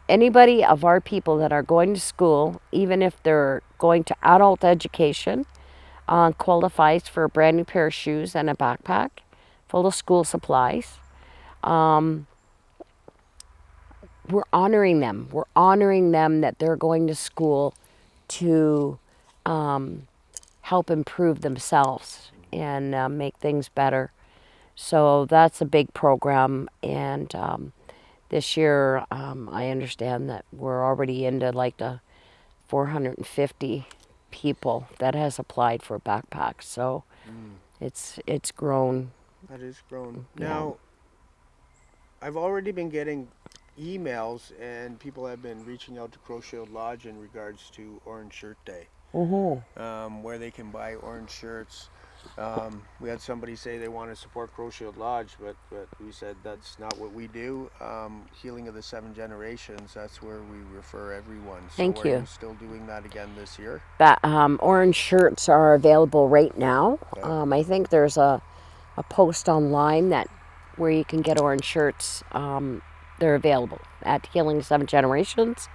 anybody of our people that are going to school, even if they're going to adult education, qualifies for a brand new pair of shoes and a backpack full of school supplies. We're honoring them. We're honoring them that they're going to school to help improve themselves and make things better. So that's a big program, and This year, I understand that we're already into like the 450 people that has applied for backpacks. So it's grown. That is grown. Yeah. Now, I've already been getting emails, and people have been reaching out to Crow Shield Lodge in regards to Orange Shirt Day, where they can buy orange shirts. We had somebody say they want to support Crow Shield Lodge, but we said that's not what we do. Healing of the Seven Generations, that's where we refer everyone. So Thank are you. you still doing that again this year? That orange shirts are available right now. Okay. I think there's a post online that where you can get orange shirts. They're available at Healing Seven Generations.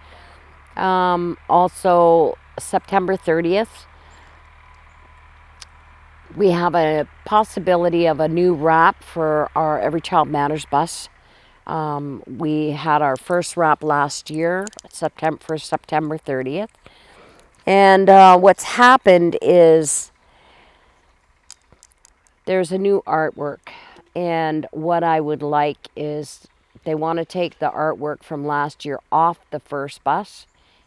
Also, September 30th, we have a possibility of a new wrap for our Every Child Matters bus. We had our first wrap last year, for September 30th. And what's happened is there's a new artwork. And what I would like is they want to take the artwork from last year off the first bus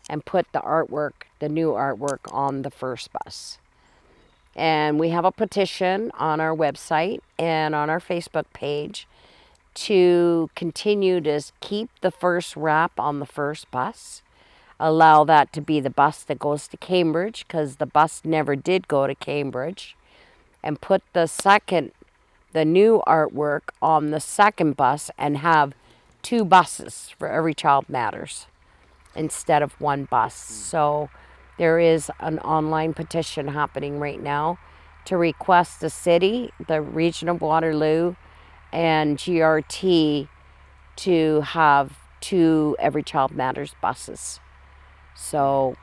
and put the new artwork on the first bus. And we have a petition on our website and on our Facebook page to continue to keep the first wrap on the first bus. Allow that to be the bus that goes to Cambridge, because the bus never did go to Cambridge. And put the new artwork on the second bus and have two buses for Every Child Matters instead of one bus. So there is an online petition happening right now to request the city, the Region of Waterloo, and GRT to have two Every Child Matters buses. So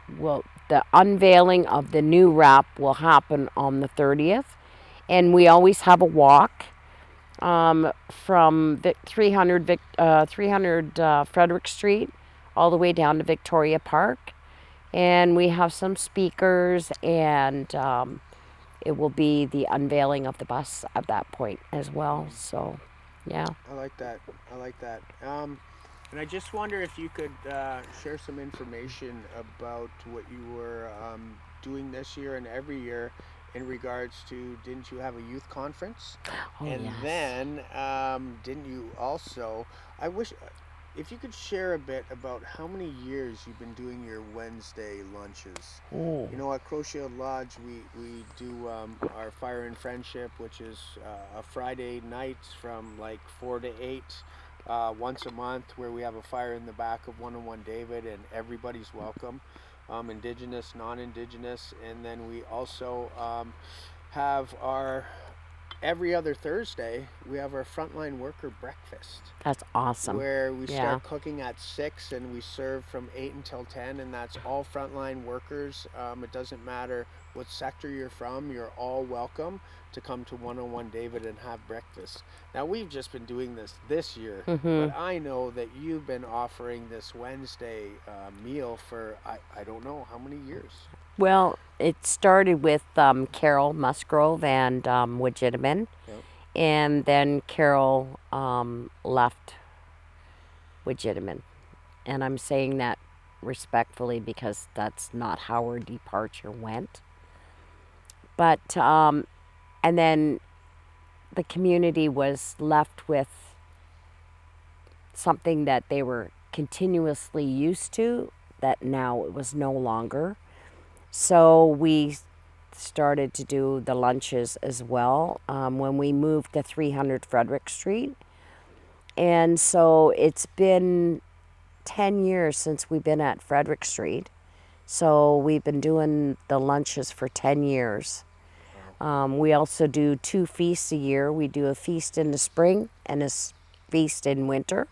the unveiling of the new wrap will happen on the 30th. And we always have a walk from 300 Frederick Street all the way down to Victoria Park. And we have some speakers, and it will be the unveiling of the bus at that point as well. So, yeah. I like that. I like that. And I just wonder if you could share some information about what you were doing this year and every year in regards to, didn't you have a youth conference? Oh, and yes. then didn't you also, I wish, if you could share a bit about how many years you've been doing your Wednesday lunches. Oh. You know, at Crow Shield Lodge, we do our Fire and Friendship, which is a Friday night from like 4 to 8 once a month, where we have a fire in the back of 101 David, and everybody's welcome, Indigenous, non-Indigenous. And then we also have our, every other Thursday, we have our frontline worker breakfast. That's awesome. Where we Yeah. start cooking at 6 and we serve from 8 until 10, and that's all frontline workers. It doesn't matter what sector you're from, you're all welcome to come to 101 David and have breakfast. Now, we've just been doing this year, but I know that you've been offering this Wednesday meal for, I don't know how many years. Well, it started with Carol Musgrove and Widgetamin. Yep. And then Carol left Widgetamin. And I'm saying that respectfully because that's not how her departure went. But, and then the community was left with something that they were continuously used to, that now it was no longer. So we started to do the lunches as well when we moved to 300 Frederick Street. And so it's been 10 years since we've been at Frederick Street. So we've been doing the lunches for 10 years. We also do 2 feasts a year. We do a feast in the spring and a feast in winter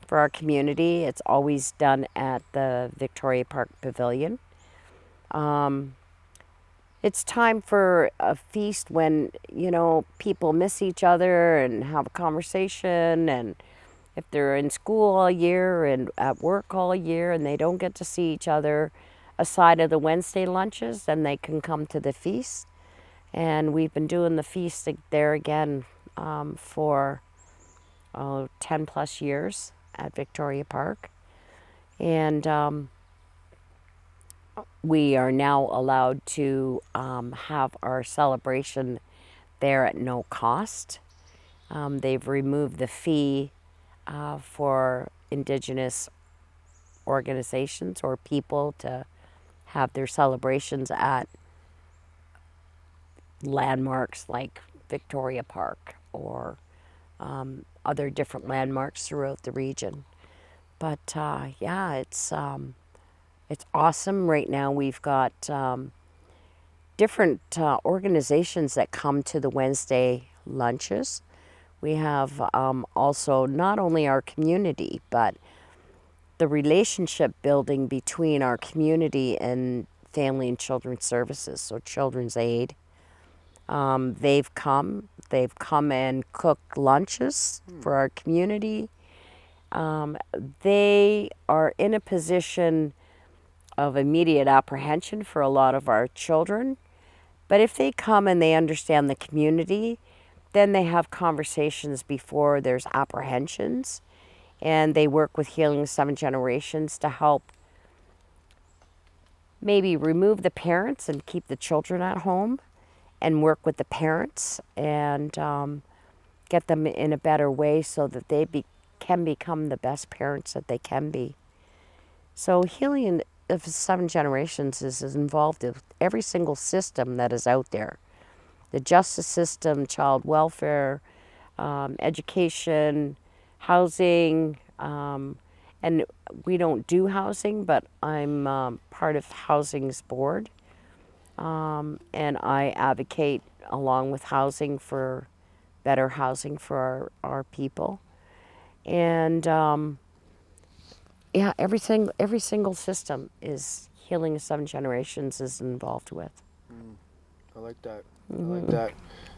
for our community. It's always done at the Victoria Park Pavilion. It's time for a feast when, you know, people miss each other and have a conversation, and if they're in school all year and at work all year and they don't get to see each other aside of the Wednesday lunches, then they can come to the feast. And we've been doing the feast there again for 10 plus years. at Victoria Park. And we are now allowed to have our celebration there at no cost. They've removed the fee for Indigenous organizations or people to have their celebrations at landmarks like Victoria Park or other different landmarks throughout the region. But yeah, it's awesome. Right now we've got different organizations that come to the Wednesday lunches. We have also not only our community, but the relationship building between our community and Family and Children's Services, so Children's Aid. They've come and cooked lunches for our community. They are in a position of immediate apprehension for a lot of our children. But if they come and they understand the community, then they have conversations before there's apprehensions. And they work with Healing 7 Generations to help maybe remove the parents and keep the children at home, and work with the parents and get them in a better way so that they can become the best parents that they can be. So Healing of 7 Generations is involved with every single system that is out there. The justice system, child welfare, education, housing, and we don't do housing, but I'm part of Housing's board, and I advocate along with housing for better housing for our people. And yeah, every single system is Healing of 7 Generations is involved with. I like that. I like that.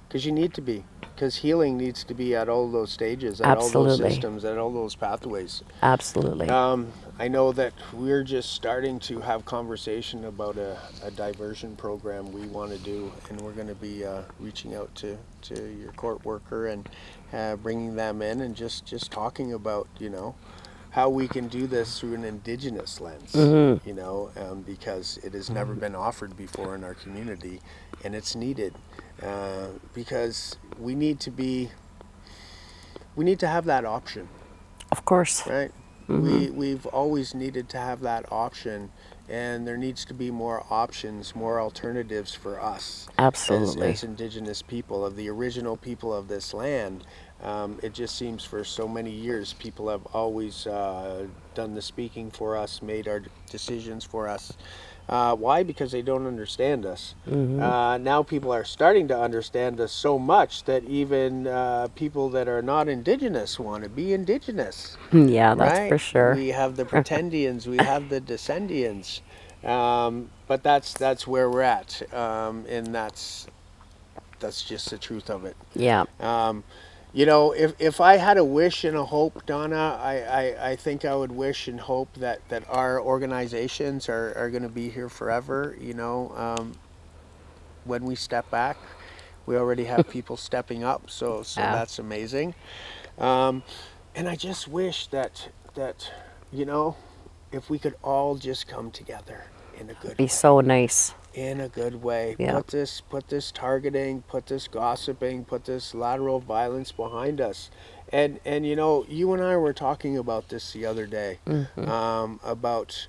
Because you need to be. Because healing needs to be at all those stages, at all those systems, at all those pathways. Absolutely. I know that we're just starting to have conversation about a diversion program we want to do, and we're going to be reaching out to your court worker and bringing them in and just talking about, how we can do this through an Indigenous lens, because it has never been offered before in our community, and it's needed because we need to have that option. Of course. Right? We've always needed to have that option, and there needs to be more options, more alternatives for us. Absolutely. As Indigenous people, of the original people of this land. It just seems for so many years people have always done the speaking for us, made our decisions for us. Why? Because they don't understand us. Now people are starting to understand us so much that even people that are not Indigenous want to be Indigenous. Yeah, that's right? for sure. We have the Pretendians, we have the Descendians, but that's where we're at, and that's just the truth of it. Yeah. If I had a wish and a hope, Donna, I think I would wish and hope that our organizations are going to be here forever. When we step back, we already have people stepping up, so Yeah. that's amazing. And I just wish that if we could all just come together in a good Be way. so nice. In a good way. Yeah. Put this targeting, put this gossiping, put this lateral violence behind us. And you and I were talking about this the other day, about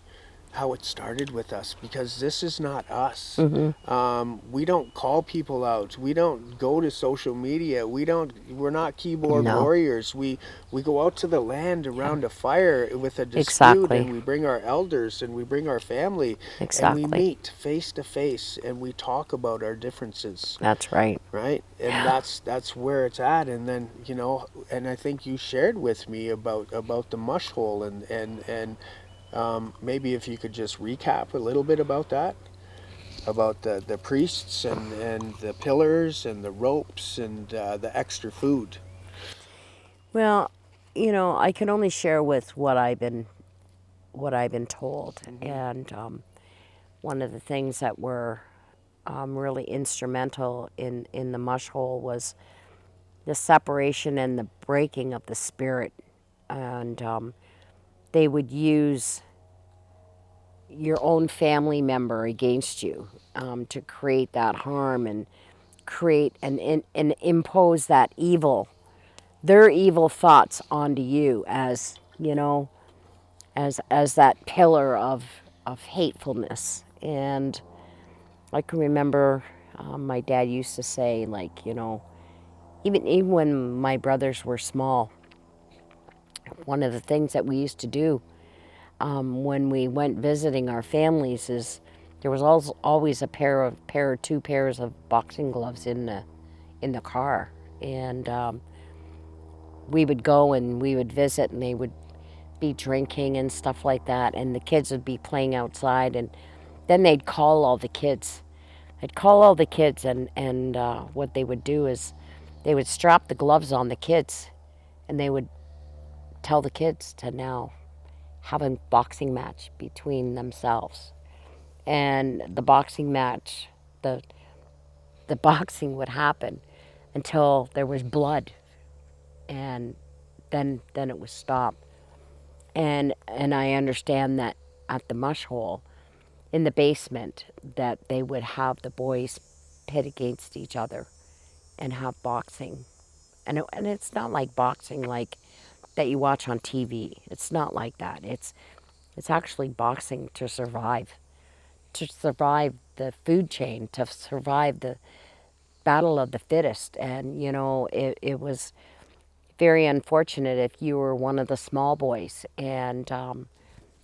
how it started with us, because this is not us. We don't call people out. We don't go to social media. We're not keyboard warriors. We go out to the land around a fire with a dispute, Exactly. and we bring our elders and we bring our family, Exactly. and we meet face to face and we talk about our differences. That's right. Right? And that's where it's at. And then, and I think you shared with me about the mush hole, and maybe if you could just recap a little bit about that, about the priests and the pillars and the ropes and the extra food. Well, I can only share with what I've been told, and one of the things that were really instrumental in the mush hole was the separation and the breaking of the spirit and they would use your own family member against you, to create that harm and create and impose that evil, their evil thoughts onto you, as you know, as that pillar of hatefulness. And I can remember, my dad used to say, like, you know, even when my brothers were small, one of the things that we used to do, when we went visiting our families, is there was always a pair or two pairs of boxing gloves in the car. And we would go and we would visit, and they would be drinking and stuff like that, and the kids would be playing outside, and then they'd call all the kids. I'd call all the kids, and what they would do is they would strap the gloves on the kids, and they would tell the kids to now have a boxing match between themselves. And the boxing match, the boxing would happen until there was blood, and then it would stop. And I understand that at the mush hole in the basement, that they would have the boys pit against each other and have boxing. And it's not like boxing like that you watch on TV. It's not like that. It's actually boxing to survive the food chain, to survive the battle of the fittest. And, you know, it was very unfortunate if you were one of the small boys, and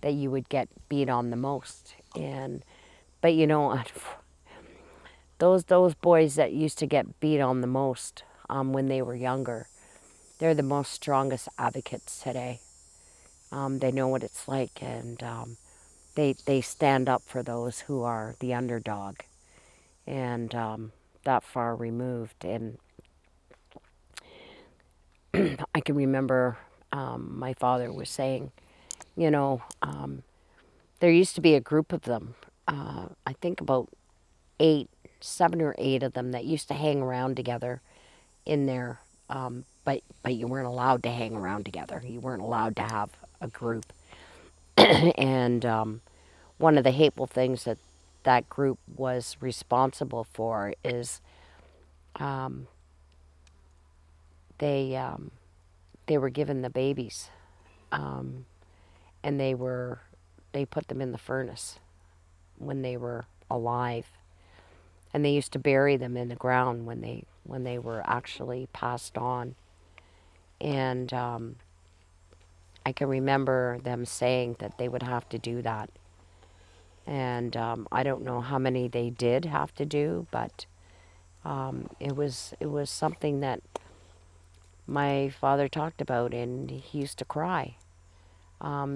that you would get beat on the most. But you know, those boys that used to get beat on the most, when they were younger, they're the most strongest advocates today. They know what it's like, and they stand up for those who are the underdog, and that far removed. And I can remember, my father was saying, you know, there used to be a group of them, I think about 7 or 8 of them, that used to hang around together in there, but you weren't allowed to hang around together. You weren't allowed to have a group. And one of the hateful things that group was responsible for is, they were given the babies, and they put them in the furnace when they were alive, and they used to bury them in the ground when they were actually passed on. And I can remember them saying that they would have to do that. And I don't know how many they did have to do, but it was something that my father talked about, and he used to cry,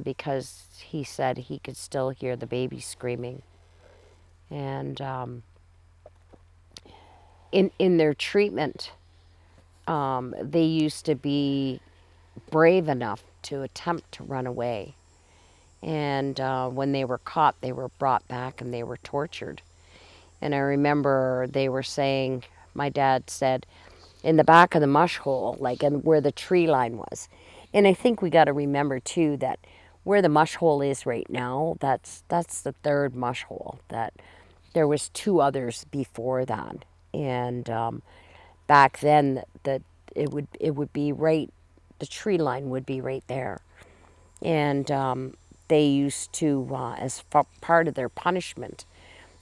because he said he could still hear the baby screaming. And in their treatment, they used to be brave enough to attempt to run away. And when they were caught, they were brought back and they were tortured. And I remember they were saying, my dad said, in the back of the mush hole, like, and where the tree line was. And I think we got to remember too that where the mush hole is right now, that's the third mush hole. That there was 2 others before that. And back then, that it would be right, the tree line would be right there. And they used to, as part of their punishment,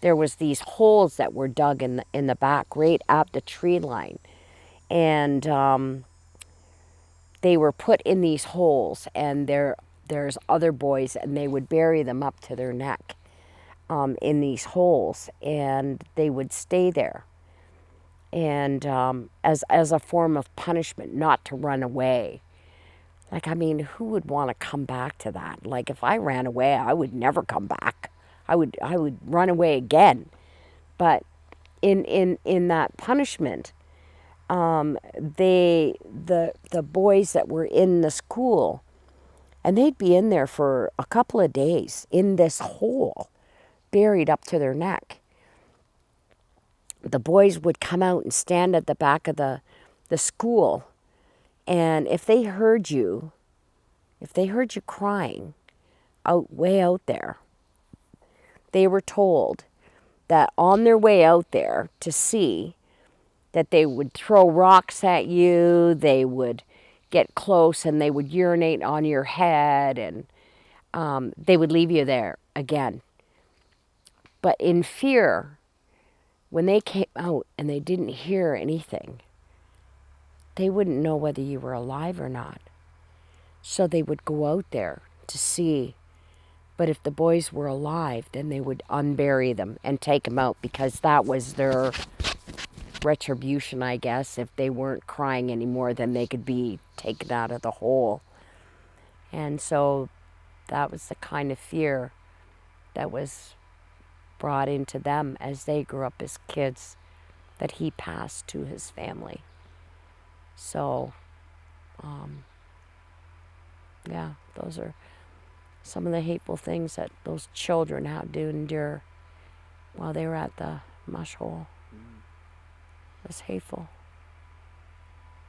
there was these holes that were dug in the back, right at the tree line. And they were put in these holes, and there's other boys, and they would bury them up to their neck, in these holes, and they would stay there. And as a form of punishment, not to run away. Like, I mean, who would want to come back to that? Like, if I ran away, I would never come back. I would run away again. But in that punishment, the boys that were in the school, and they'd be in there for a couple of days in this hole, buried up to their neck. The boys would come out and stand at the back of the school, and if they heard you, if they heard you crying way out there, they were told that on their way out there to sea, that they would throw rocks at you, they would get close and they would urinate on your head, and they would leave you there again. But in fear, when they came out and they didn't hear anything, they wouldn't know whether you were alive or not. So they would go out there to see. But if the boys were alive, then they would unbury them and take them out, because that was their retribution, I guess. If they weren't crying anymore, then they could be taken out of the hole. And so that was the kind of fear that was brought into them as they grew up as kids, that he passed to his family. So, yeah, those are some of the hateful things that those children had to endure while they were at the mush hole. It was hateful.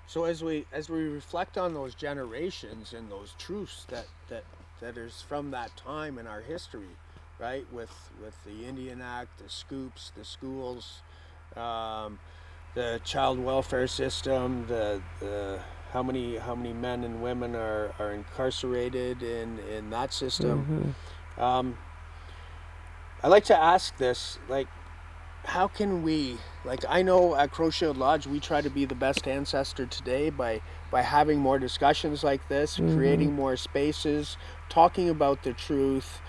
So as we reflect on those generations and those truths that is from that time in our history, right? With the Indian Act, the scoops, the schools, the child welfare system, the how many men and women are incarcerated in that system. I like to ask this, like, how can we, like, I know at Crowshield Lodge we try to be the best ancestor today by having more discussions like this, creating more spaces, talking about the truth,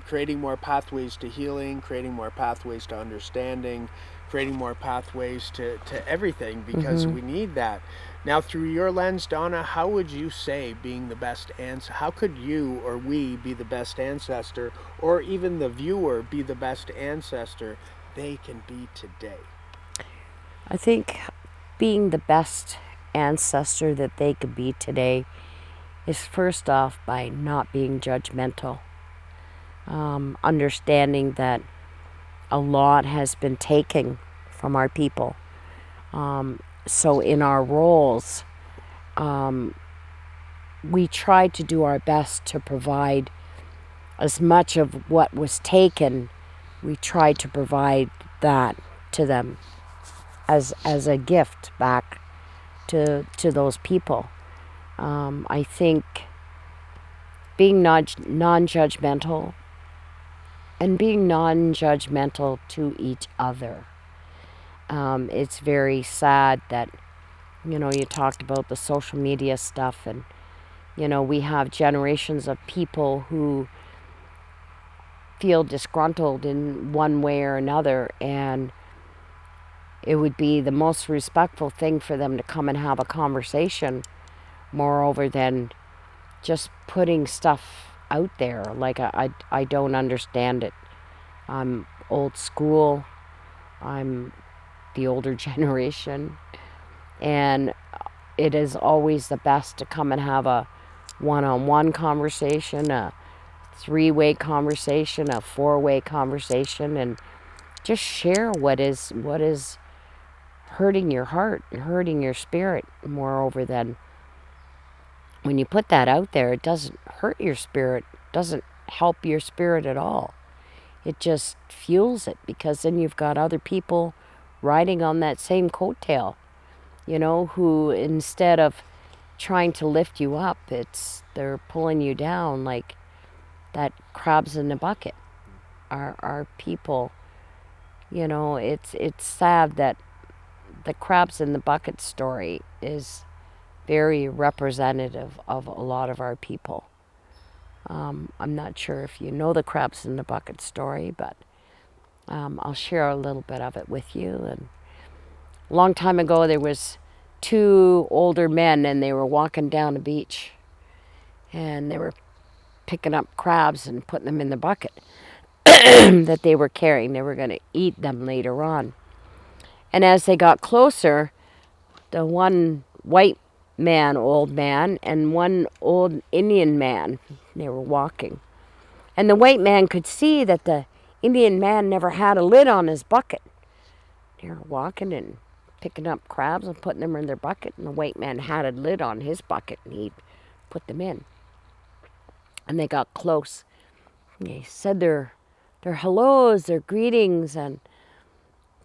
creating more pathways to healing, creating more pathways to understanding, creating more pathways to everything, because we need that. Now, through your lens, Donna, how would you say being the best how could you or we be the best ancestor, or even the viewer be the best ancestor they can be today? I think being the best ancestor that they could be today is first off by not being judgmental. Understanding that a lot has been taken from our people. So in our roles, we tried to do our best to provide as much of what was taken. We tried to provide that to them as a gift back to those people. I think being non-judgmental and being non-judgmental to each other. It's very sad that, you talked about the social media stuff, and, we have generations of people who feel disgruntled in one way or another, and it would be the most respectful thing for them to come and have a conversation, moreover, than just putting stuff out there. Like, I don't understand it. I'm old school. I'm the older generation, and it is always the best to come and have a one-on-one conversation, a three-way conversation, a four-way conversation, and just share what is hurting your heart and hurting your spirit. Moreover, than when you put that out there, it doesn't hurt your spirit, doesn't help your spirit at all. It just fuels it, because then you've got other people riding on that same coattail, who instead of trying to lift you up, they're pulling you down like that crabs in the bucket. Our people, it's sad that the crabs in the bucket story is very representative of a lot of our people. I'm not sure if you know the crabs in the bucket story, but I'll share a little bit of it with you. And a long time ago, there was two older men, and they were walking down the beach, and they were picking up crabs and putting them in the bucket that they were carrying. They were going to eat them later on. And as they got closer, the one white man, old man, and one old Indian man, they were walking. And the white man could see that the Indian man never had a lid on his bucket. They were walking and picking up crabs and putting them in their bucket, and the white man had a lid on his bucket, and he'd put them in. and they got close. And they said their hellos, their greetings, and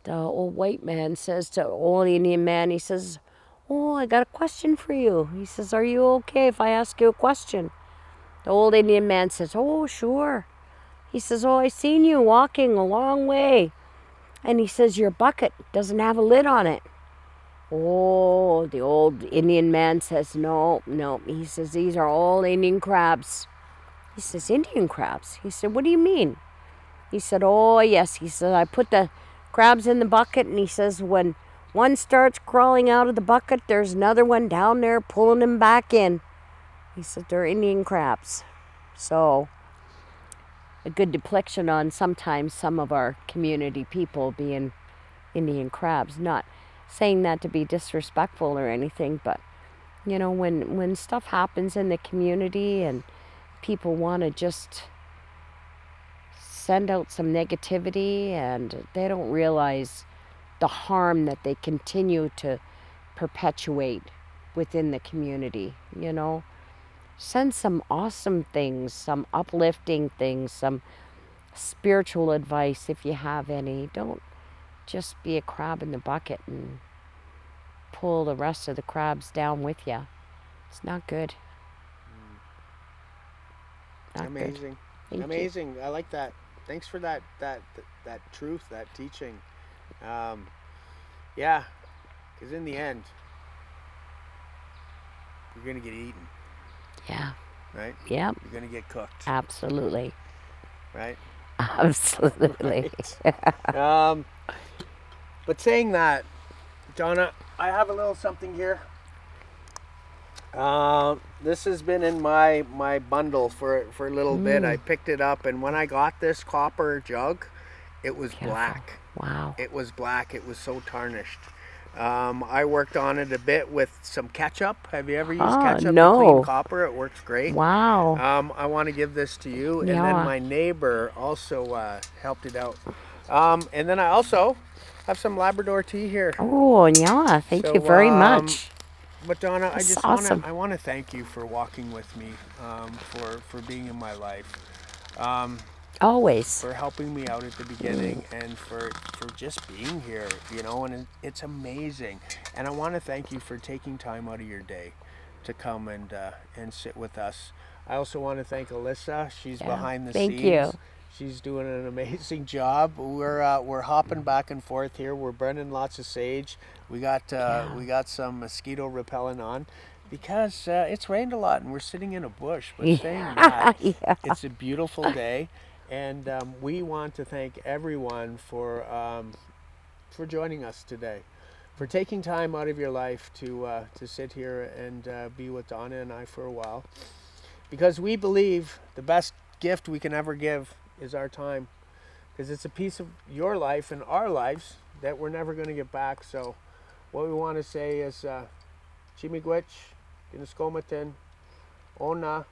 the old white man says to the old Indian man, he says, "Oh, I got a question for you." He says, "Are you okay if I ask you a question?" The old Indian man says, "Oh, sure." He says, "Oh, I seen you walking a long way." And he says, "Your bucket doesn't have a lid on it." Oh, the old Indian man says, "No, no." He says, "These are all Indian crabs." He says, "Indian crabs?" He said, "What do you mean?" He said, "Oh, yes." He said, "I put the crabs in the bucket." And he says, "When one starts crawling out of the bucket, there's another one down there pulling him back in." He said, "They're Indian crabs." So a good depiction on sometimes some of our community people being Indian crabs. Not saying that to be disrespectful or anything, but you know, when stuff happens in the community and people want to just send out some negativity and they don't realize the harm that they continue to perpetuate within the community, you know. Send some awesome things, some uplifting things, some spiritual advice if you have any. Don't just be a crab in the bucket and pull the rest of the crabs down with you. It's not good. Not good. Amazing. Thank you. Amazing. I like that. Thanks for that truth, that teaching. Yeah, because in the end, you're gonna get eaten, Yeah. right? Yep. You're gonna get cooked, Absolutely. right? Absolutely. Right. But saying that, Donna, I have a little something here. This has been in my bundle for a little bit. I picked it up, and when I got this copper jug, it was Beautiful. black. Wow. It was black. It was so tarnished. I worked on it a bit with some ketchup. Have you ever used ketchup to clean copper? It works great. Wow. I want to give this to you, and Yeah. then my neighbor also helped it out. And then I also have some Labrador tea here. Oh, yeah. Thank you very much. But Donna, I That's just awesome. want to thank you for walking with me, for being in my life, Always. for helping me out at the beginning, and for just being here, you know. And it's amazing. And I want to thank you for taking time out of your day to come and sit with us. I also want to thank Alyssa. She's behind the Thank scenes. you. She's doing an amazing job. We're hopping back and forth here. We're burning lots of sage. We got some mosquito repellent on because it's rained a lot and we're sitting in a bush. But saying that, Yeah. it's a beautiful day, and we want to thank everyone for joining us today, for taking time out of your life to sit here and be with Donna and I for a while, because we believe the best gift we can ever give is our time, because it's a piece of your life and our lives that we're never going to get back. So what we want to say is Chimigwich, Ginaskomatin, Ona,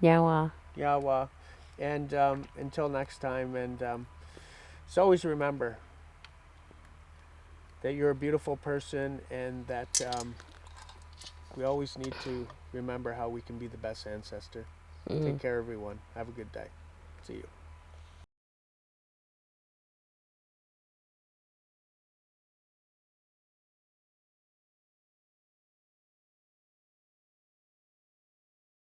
Yawa. Yawa, and until next time. And so always remember that you're a beautiful person, and that we always need to remember how we can be the best ancestor. Take care, everyone. Have a good day. See you.